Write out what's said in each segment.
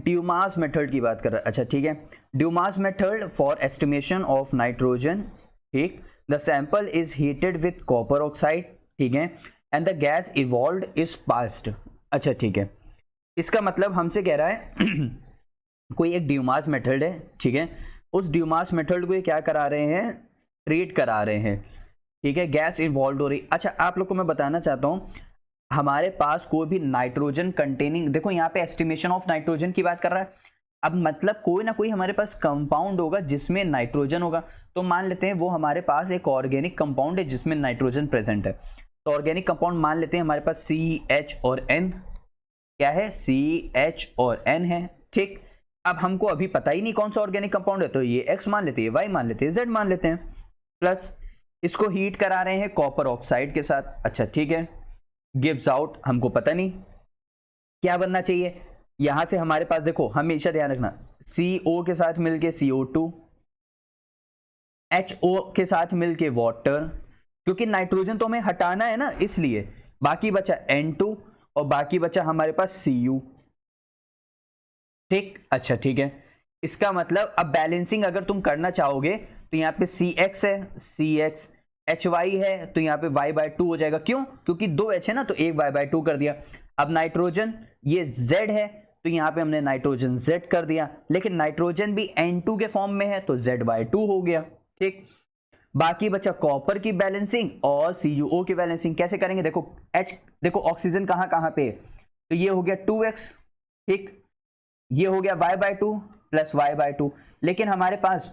Dumas method की बात कर रहा है। अच्छा ठीक है, Dumas method for estimation of nitrogen. ठीक, the sample is heated with copper oxide, ठीक है, and the gas evolved is passed. अच्छा ठीक है, इसका मतलब हमसे कह रहा है कोई एक ड्यूमास मेथड है, ठीक है, उस ड्यूमास मेथड को ये क्या करा रहे हैं, ट्रीट करा रहे हैं, ठीक है, गैस इन्वॉल्व हो रही। अच्छा आप लोग को मैं बताना चाहता हूं, हमारे पास कोई भी नाइट्रोजन कंटेनिंग, देखो यहाँ पे एस्टिमेशन ऑफ नाइट्रोजन की बात कर रहा है, अब मतलब कोई ना कोई हमारे पास कंपाउंड होगा जिसमें नाइट्रोजन होगा, तो मान लेते हैं वो हमारे पास एक ऑर्गेनिक कंपाउंड है जिसमें नाइट्रोजन प्रेजेंट है। तो ऑर्गेनिक कंपाउंड मान लेते हैं हमारे पास CH और N, क्या है, CH और N है, ठीक। अब हमको अभी पता ही नहीं कौन सा ऑर्गेनिक कंपाउंड है, तो ये X मान लेते हैं, Y मान लेते हैं, Z मान लेते हैं, प्लस इसको हीट करा रहे हैं कॉपर ऑक्साइड के साथ। अच्छा ठीक है, गिव्स आउट, हमको पता नहीं क्या बनना चाहिए। यहां से हमारे पास देखो, हमेशा ध्यान रखना, CO के साथ मिलके CO2, HO के साथ मिलके वाटर, क्योंकि नाइट्रोजन तो हमें हटाना है ना, इसलिए बाकी बचा N2 और बाकी बचा हमारे पास Cu, ठीक। अच्छा ठीक है, इसका मतलब अब बैलेंसिंग अगर तुम करना चाहोगे तो यहाँ पे CX है, CX, HY है, तो यहाँ पे Y/2 हो जाएगा। क्यों? क्योंकि 2 H है ना, तो एक Y/2 कर दिया। अब नाइट्रोजन ये Z है, तो यहाँ पे हमने नाइट्रोजन Z कर दिया, लेकिन नाइट्रोजन भी N2 के फॉर्म में है तो Z/2 हो गया, ठीक। बाकी बचा कॉपर की बैलेंसिंग और CuO की बैलेंसिंग। कैसे करेंगे, देखो H, देखो ऑक्सीजन कहाँ कहाँ पे है, तो ये हो गया 2X, ठीक, ये हो गया Y/2 प्लस Y/2, लेकिन हमारे पास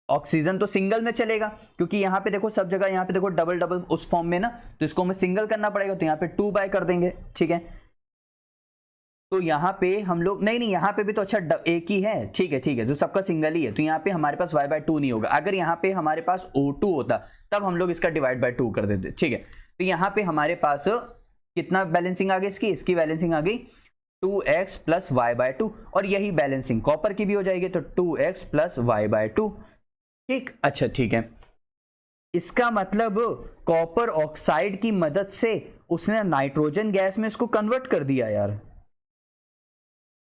ऑक्सीजन तो सिंगल में चलेगा, क्योंकि यहाँ पे देखो सब जगह, यहाँ पे देखो डबल डबल उस फॉर्म में ना, तो इसको हमें सिंगल करना पड़ेगा, तो यहाँ पे 2 कर देंगे, ठीक है। तो यहाँ पे हम लोग नहीं, यहाँ पे भी तो अच्छा एक ही है, ठीक है ठीक है, जो सबका सिंगल ही है, तो यहाँ पे हमारे पास Y/2 नहीं होगा। अगर यहाँ पे हमारे पास O2 होता तब हम लोग इसका डिवाइड/2 कर देते, ठीक है। तो यहाँ पे हमारे पास कितना बैलेंसिंग आ गई, इसकी बैलेंसिंग आ गई 2x प्लस Y/2, और यही बैलेंसिंग कॉपर की भी हो जाएगी, तो 2x प्लस Y/2, ठीक। अच्छा ठीक है, इसका मतलब कॉपर ऑक्साइड की मदद से उसने नाइट्रोजन गैस में इसको कन्वर्ट कर दिया यार।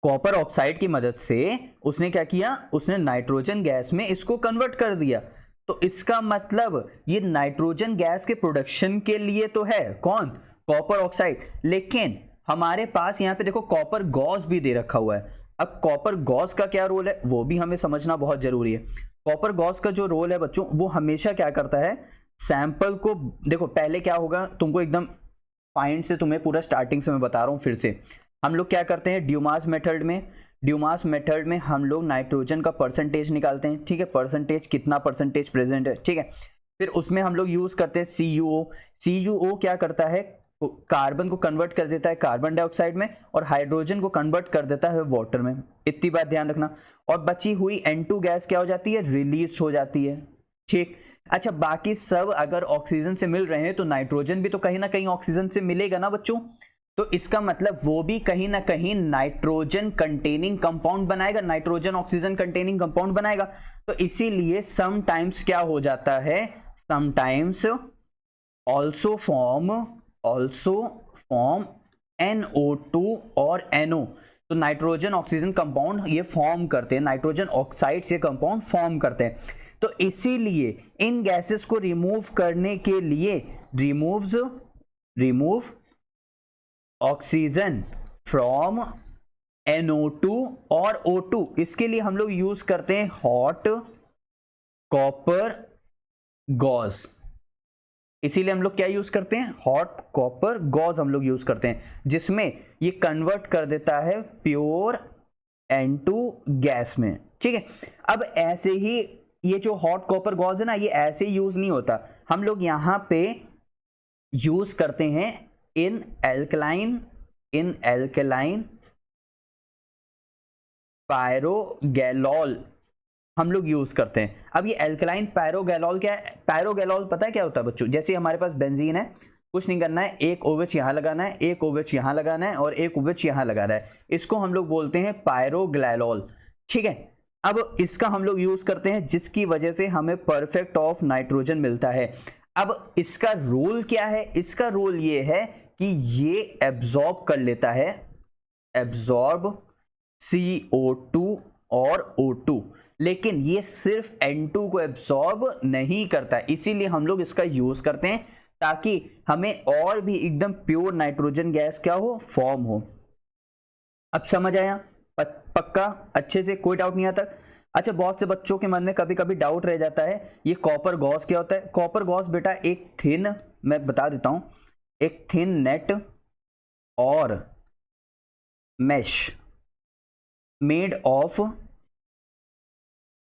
कॉपर ऑक्साइड की मदद से उसने क्या किया, उसने नाइट्रोजन गैस में इसको कन्वर्ट कर दिया। तो इसका मतलब ये नाइट्रोजन गैस के प्रोडक्शन के लिए तो है कौन, कॉपर ऑक्साइड, लेकिन हमारे पास यहाँ पे देखो कॉपर गॉस भी दे रखा हुआ है। अब कॉपर गॉस का क्या रोल है वो भी हमें समझना बहुत जरूरी है। कॉपर गॉस का जो रोल है बच्चों, वो हमेशा क्या करता है, सैंपल को, देखो पहले क्या होगा, तुमको एकदम पॉइंट से तुम्हें पूरा स्टार्टिंग से मैं बता रहा हूं फिर से। हम लोग क्या करते हैं ड्यूमास मेथड में हम लोग नाइट्रोजन का परसेंटेज निकालते हैं, ठीक है, परसेंटेज कितना परसेंटेज प्रेजेंट है, ठीक है। फिर उसमें हम लोग यूज करते हैं CuO क्या करता है, कार्बन को कन्वर्ट कर देता है कार्बन डाइऑक्साइड में, और हाइड्रोजन को कन्वर्ट कर देता है वाटर में, इतनी बात ध्यान रखना। और बची हुई N2 गैस क्या हो जाती है, रिलीज हो जाती है, ठीक। अच्छा बाकी सब अगर ऑक्सीजन से मिल रहे हैं तो नाइट्रोजन भी तो कहीं ना कहीं ऑक्सीजन से मिलेगा ना बच्चों, तो इसका मतलब वो भी कहीं ना कहीं नाइट्रोजन कंटेनिंग कंपाउंड बनाएगा, नाइट्रोजन ऑक्सीजन कंटेनिंग कंपाउंड बनाएगा। तो इसीलिए समटाइम्स क्या हो जाता है, समटाइम्स ऑल्सो फॉर्म NO2 और NO, तो नाइट्रोजन ऑक्सीजन कंपाउंड ये फॉर्म करते हैं, नाइट्रोजन ऑक्साइड से कंपाउंड फॉर्म करते हैं। तो इसीलिए इन गैसेस को रिमूव करने के लिए रिमूव ऑक्सीजन फ्रॉम NO2 और O2, इसके लिए हम लोग यूज करते हैं हॉट कॉपर गॉज। इसीलिए हम लोग क्या यूज करते हैं, हॉट कॉपर गॉज हम लोग यूज करते हैं, जिसमें ये कन्वर्ट कर देता है प्योर N2 गैस में, ठीक है। अब ऐसे ही ये जो हॉट कॉपर गॉज है ना, ये ऐसे यूज नहीं होता, हम लोग यहां पे यूज करते हैं इन एल्कलाइन पायरोगैलॉल हम लोग यूज करते हैं। अब ये एल्कलाइन पायरोगैलॉल क्या है, पायरोगैलॉल पता है क्या होता है बच्चों, जैसे हमारे पास बेंजीन है, कुछ नहीं करना है, एक OH यहां लगाना है, एक OH यहां लगाना है और एक OH यहां लगाना है, इसको हम लोग बोलते हैं पायरोग्लाइलॉल, ठीक है। अब इसका हम लोग यूज करते हैं जिसकी वजह से हमें परफेक्ट ऑफ नाइट्रोजन मिलता है। अब इसका रोल क्या है, इसका रोल ये है कि ये एब्जॉर्ब कर लेता है, एब्जॉर्ब CO2 और O2, लेकिन ये सिर्फ N2 को एब्सॉर्ब नहीं करता है, इसीलिए हम लोग इसका यूज करते हैं ताकि हमें और भी एकदम प्योर नाइट्रोजन गैस क्या हो, फॉर्म हो। अब समझ आया? पक्का? अच्छे से, कोई डाउट नहीं आता? अच्छा, बहुत से बच्चों के मन में कभी कभी डाउट रह जाता है, ये कॉपर गॉस क्या होता है? कॉपर गॉस बेटा एक थिन, मैं बता देता हूं, एक थिन नेट और mesh made of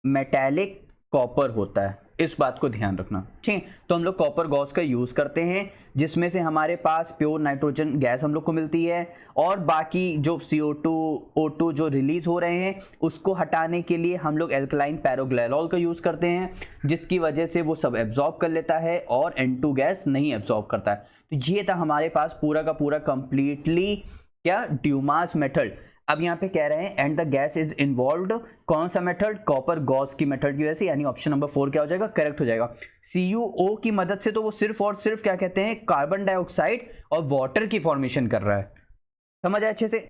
metallic copper होता है, इस बात को ध्यान रखना, ठीक। तो हम लोग कॉपर गॉस का यूज करते हैं जिसमें से हमारे पास प्योर नाइट्रोजन गैस हम लोग को मिलती है, और बाकी जो CO2 O2 जो रिलीज हो रहे हैं उसको हटाने के लिए हम लोग एल्कलाइन पैराग्लिसरॉल का यूज करते हैं, जिसकी वजह से वो सब एब्जॉर्ब कर लेता है और N2 गैस नहीं एब्जॉर्ब करता है। तो ये था हमारे पास पूरा का पूरा कंप्लीटली क्या, ड्यूमास मेथड। अब यहाँ पे कह रहे हैं and the gas is involved, कौन सा मेथड? कॉपर गॉस की मेथड की वजह से, यानी ऑप्शन नंबर 4 क्या हो जाएगा, करेक्ट हो जाएगा। CuO की मदद से तो वो सिर्फ और सिर्फ क्या कहते हैं, कार्बन डाइऑक्साइड और वाटर की फॉर्मेशन कर रहा है। समझ आया अच्छे से?